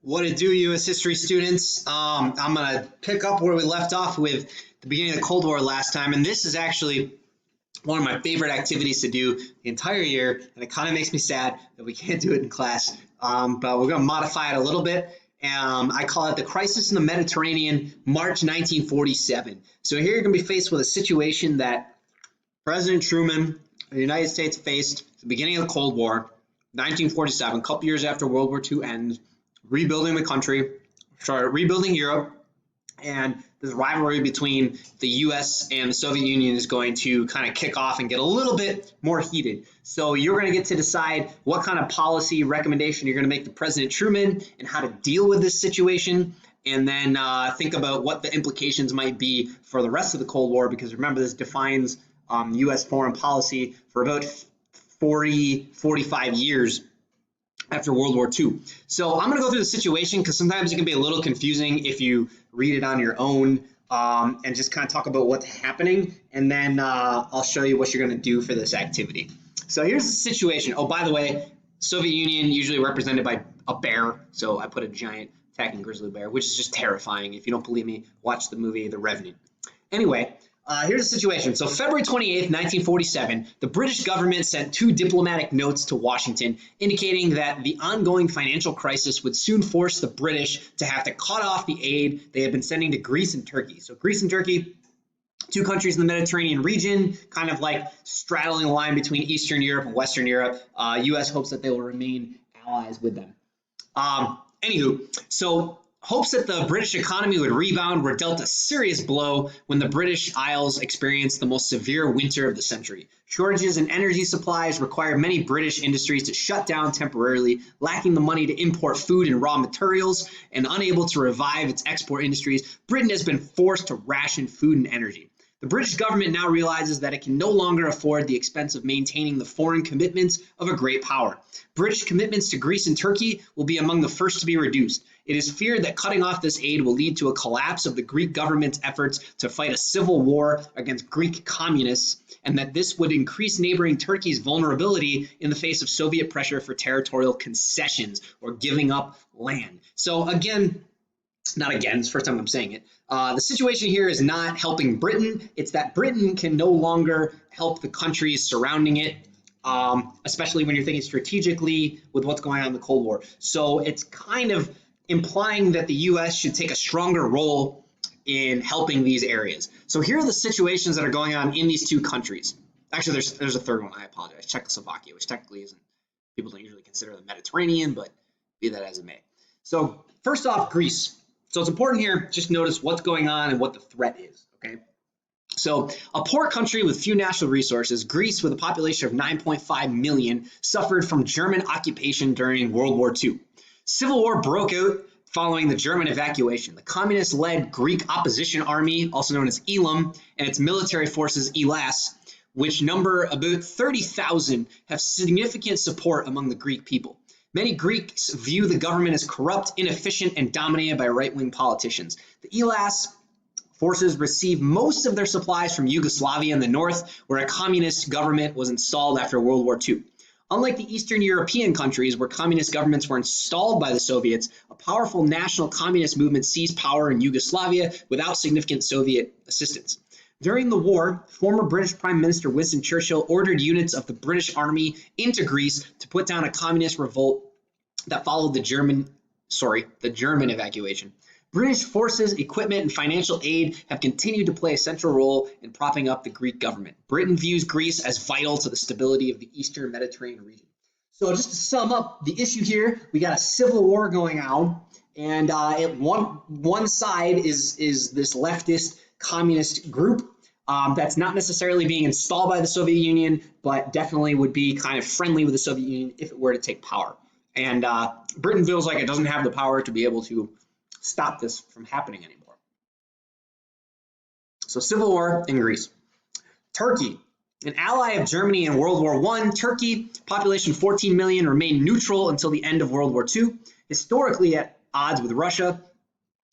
What it do, U.S. history students? I'm going to pick up where we left off with the beginning of the Cold War last time, and this is actually one of my favorite activities to do the entire year, and it kind of makes me sad that we can't do it in class, but we're going to modify it a little bit. I call it the Crisis in the Mediterranean, March 1947. So here you're going to be faced with a situation that President Truman, the United States faced at the beginning of the Cold War, 1947, a couple years after World War II ends, rebuilding the country, rebuilding Europe, and this rivalry between the U.S. and the Soviet Union is going to kind of kick off and get a little bit more heated. So you're going to get to decide what kind of policy recommendation you're going to make to President Truman and how to deal with this situation, and then think about what the implications might be for the rest of the Cold War, because remember, this defines U.S. foreign policy for about 45 years after World War II. So I'm going to go through the situation because sometimes it can be a little confusing if you read it on your own, and just kind of talk about what's happening, and then I'll show you what you're going to do for this activity. So here's the situation. Oh, by the way, Soviet Union usually represented by a bear, so I put a giant attacking grizzly bear, which is just terrifying. If you don't believe me, watch the movie The Revenant. Anyway, here's the situation. So February 28th, 1947, the British government sent 2 diplomatic notes to Washington indicating that the ongoing financial crisis would soon force the British to have to cut off the aid they had been sending to Greece and Turkey. So Greece and Turkey, 2 countries in the Mediterranean region, kind of like straddling the line between Eastern Europe and Western Europe. U.S. hopes that they will remain allies with them. Anywho, so hopes that the British economy would rebound were dealt a serious blow when the British Isles experienced the most severe winter of the century. Shortages in energy supplies required many British industries to shut down temporarily, lacking the money to import food and raw materials, and unable to revive its export industries. Britain has been forced to ration food and energy. The British government now realizes that it can no longer afford the expense of maintaining the foreign commitments of a great power. British commitments to Greece and Turkey will be among the first to be reduced. It is feared that cutting off this aid will lead to a collapse of the Greek government's efforts to fight a civil war against Greek communists, and that this would increase neighboring Turkey's vulnerability in the face of Soviet pressure for territorial concessions or giving up land. So again, not again, it's the first time I'm saying it. The situation here is not helping Britain. It's that Britain can no longer help the countries surrounding it, especially when you're thinking strategically with what's going on in the Cold War. So it's kind of implying that the U.S. should take a stronger role in helping these areas. So here are the situations that are going on in these 2 countries. Actually, there's a third one. I apologize. Czechoslovakia, which technically isn't, people don't usually consider the Mediterranean, but be that as it may. So first off, Greece. So it's important here, just notice what's going on and what the threat is, okay? So a poor country with few natural resources, Greece, with a population of 9.5 million, suffered from German occupation during World War II. Civil war broke out following the German evacuation. The communist-led Greek opposition army, also known as Elam, and its military forces, Elas, which number about 30,000, have significant support among the Greek people. Many Greeks view the government as corrupt, inefficient, and dominated by right-wing politicians. The Elas forces received most of their supplies from Yugoslavia in the north, where a communist government was installed after World War II. Unlike the Eastern European countries where communist governments were installed by the Soviets, a powerful national communist movement seized power in Yugoslavia without significant Soviet assistance. During the war, former British Prime Minister Winston Churchill ordered units of the British Army into Greece to put down a communist revolt that followed the German evacuation. British forces, equipment, and financial aid have continued to play a central role in propping up the Greek government. Britain views Greece as vital to the stability of the Eastern Mediterranean region. So just to sum up the issue here, we got a civil war going on, and one side is this leftist communist group that's not necessarily being installed by the Soviet Union, but definitely would be kind of friendly with the Soviet Union if it were to take power. And Britain feels like it doesn't have the power to be able to stop this from happening anymore. So civil war in Greece. Turkey, an ally of Germany in World War I, Turkey, population 14 million, remained neutral until the end of World War II. Historically at odds with Russia,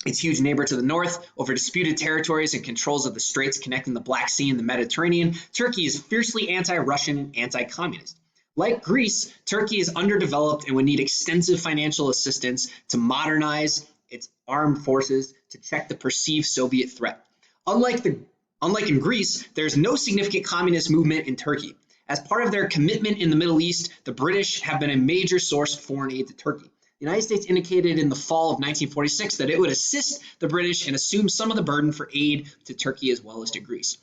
its huge neighbor to the north, over disputed territories and controls of the straits connecting the Black Sea and the Mediterranean, Turkey is fiercely anti-Russian and anti-communist. Like Greece, Turkey is underdeveloped and would need extensive financial assistance to modernize its armed forces to check the perceived Soviet threat. Unlike in Greece, there is no significant communist movement in Turkey. As part of their commitment in the Middle East, the British have been a major source of foreign aid to Turkey. The United States indicated in the fall of 1946 that it would assist the British and assume some of the burden for aid to Turkey as well as to Greece.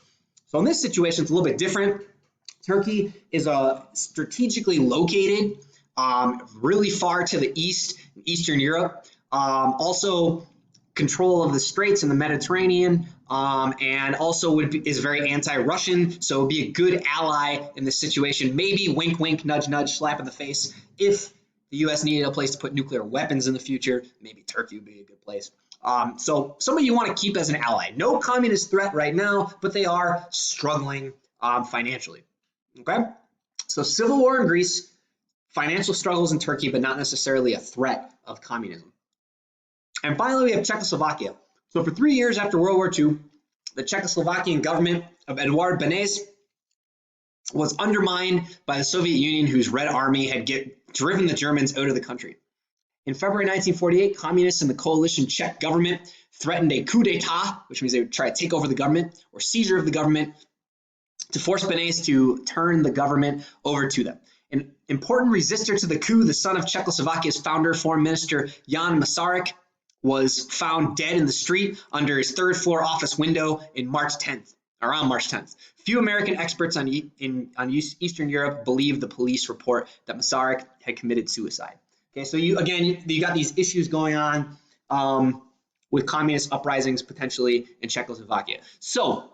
So in this situation, it's a little bit different. Turkey is strategically located really far to the east, Eastern Europe. Also control of the Straits in the Mediterranean, and also is very anti-Russian, so would be a good ally in this situation. Maybe wink, wink, nudge, nudge, slap in the face. If the U.S. needed a place to put nuclear weapons in the future, maybe Turkey would be a good place. So somebody you want to keep as an ally. No communist threat right now, but they are struggling financially. Okay, so civil war in Greece, financial struggles in Turkey, but not necessarily a threat of communism. And finally, we have Czechoslovakia. So for 3 years after World War II, the Czechoslovakian government of Eduard Beneš was undermined by the Soviet Union, whose Red Army had driven the Germans out of the country. In February 1948, communists in the coalition Czech government threatened a coup d'etat, which means they would try to take over the government, or seizure of the government, to force Beneš to turn the government over to them. An important resistor to the coup, the son of Czechoslovakia's founder, Foreign Minister Jan Masaryk, was found dead in the street under his third-floor office window around March 10th. Few American experts on Eastern Europe believe the police report that Masaryk had committed suicide. Okay, so you got these issues going on with communist uprisings potentially in Czechoslovakia. So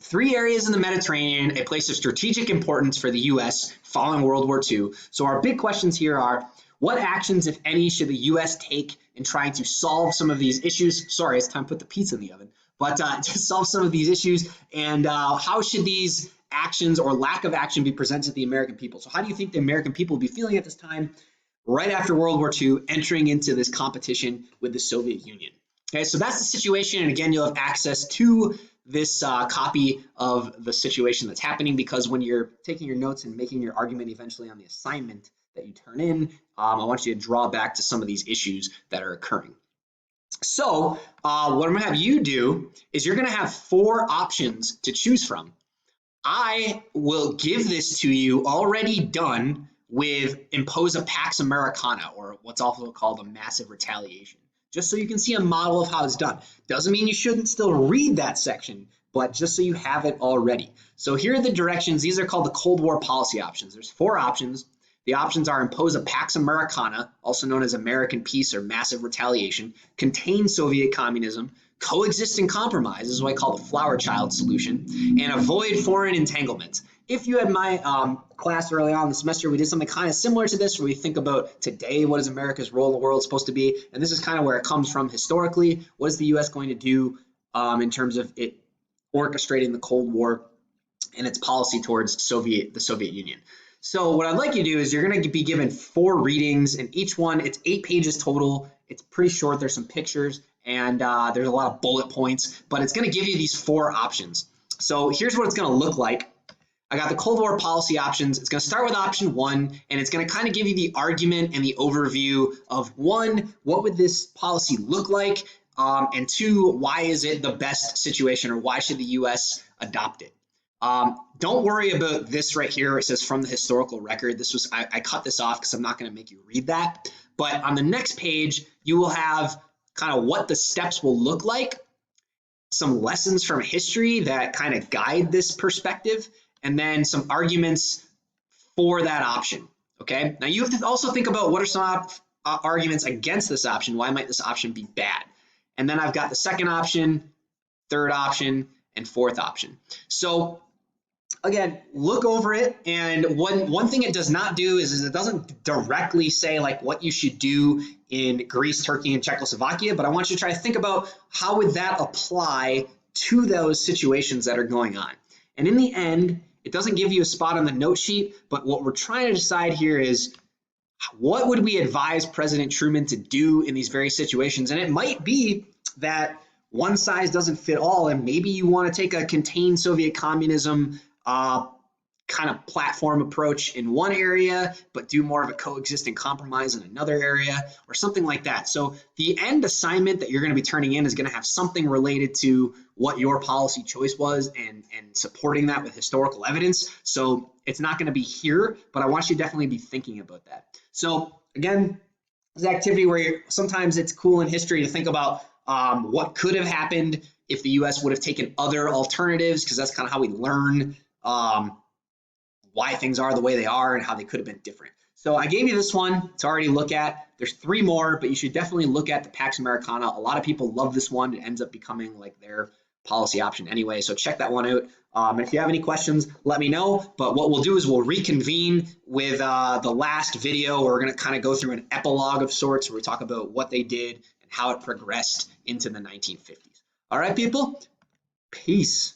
3 areas in the Mediterranean, a place of strategic importance for the U.S. following World War II. So our big questions here are, what actions, if any, should the U.S. take in trying to solve some of these issues? Sorry, it's time to put the pizza in the oven. But to solve some of these issues, and how should these actions or lack of action be presented to the American people? So how do you think the American people will be feeling at this time, right after World War II, entering into this competition with the Soviet Union? Okay, so that's the situation. And again, you'll have access to this copy of the situation that's happening, because when you're taking your notes and making your argument eventually on the assignment that you turn in, I want you to draw back to some of these issues that are occurring. So what I'm going to have you do is you're going to have 4 options to choose from. I will give this to you already done with impose a Pax Americana, or what's also called a massive retaliation, just so you can see a model of how it's done. Doesn't mean you shouldn't still read that section, but just so you have it already. So here are the directions. These are called the Cold War policy options. There's 4 options. The options are impose a Pax Americana, also known as American peace or massive retaliation, contain Soviet communism, coexist and compromise, this is what I call the flower child solution, and avoid foreign entanglement. If you had my class early on in the semester, we did something kind of similar to this, where we think about today, what is America's role in the world supposed to be? And this is kind of where it comes from historically. What is the U.S. going to do in terms of it orchestrating the Cold War and its policy towards the Soviet Union? So what I'd like you to do is you're going to be given 4 readings, and each one, it's 8 pages total. It's pretty short. There's some pictures, and there's a lot of bullet points, but it's going to give you these 4 options. So here's what it's going to look like. I got the Cold War policy options. It's going to start with option 1, and it's going to kind of give you the argument and the overview of 1, what would this policy look like, and 2, why is it the best situation, or why should the U.S. adopt it? Don't worry about this right here. It says from the historical record. I cut this off because I'm not going to make you read that. But on the next page, you will have kind of what the steps will look like, some lessons from history that kind of guide this perspective, and then some arguments for that option. Okay. Now you have to also think about what are some arguments against this option. Why might this option be bad? And then I've got the second option, third option, and fourth option. So again, look over it, and one thing it does not do is it doesn't directly say like what you should do in Greece, Turkey, and Czechoslovakia, but I want you to try to think about how would that apply to those situations that are going on. And in the end, it doesn't give you a spot on the note sheet, but what we're trying to decide here is what would we advise President Truman to do in these various situations? And it might be that one size doesn't fit all, and maybe you want to take a contain Soviet communism kind of platform approach in one area, but do more of a coexisting compromise in another area, or something like that. So the end assignment that you're going to be turning in is going to have something related to what your policy choice was, and supporting that with historical evidence. So it's not going to be here, but I want you to definitely be thinking about that. So again, this activity where sometimes it's cool in history to think about what could have happened if the US would have taken other alternatives, because that's kind of how we learn why things are the way they are and how they could have been different. So I gave you this one to already look at. There's 3 more, but you should definitely look at the Pax Americana. A lot of people love this one. It ends up becoming like their policy option anyway, so check that one out. And if you have any questions, let me know. But what we'll do is we'll reconvene with the last video. We're going to kind of go through an epilogue of sorts where we talk about what they did and how it progressed into the 1950s. All right, people? Peace.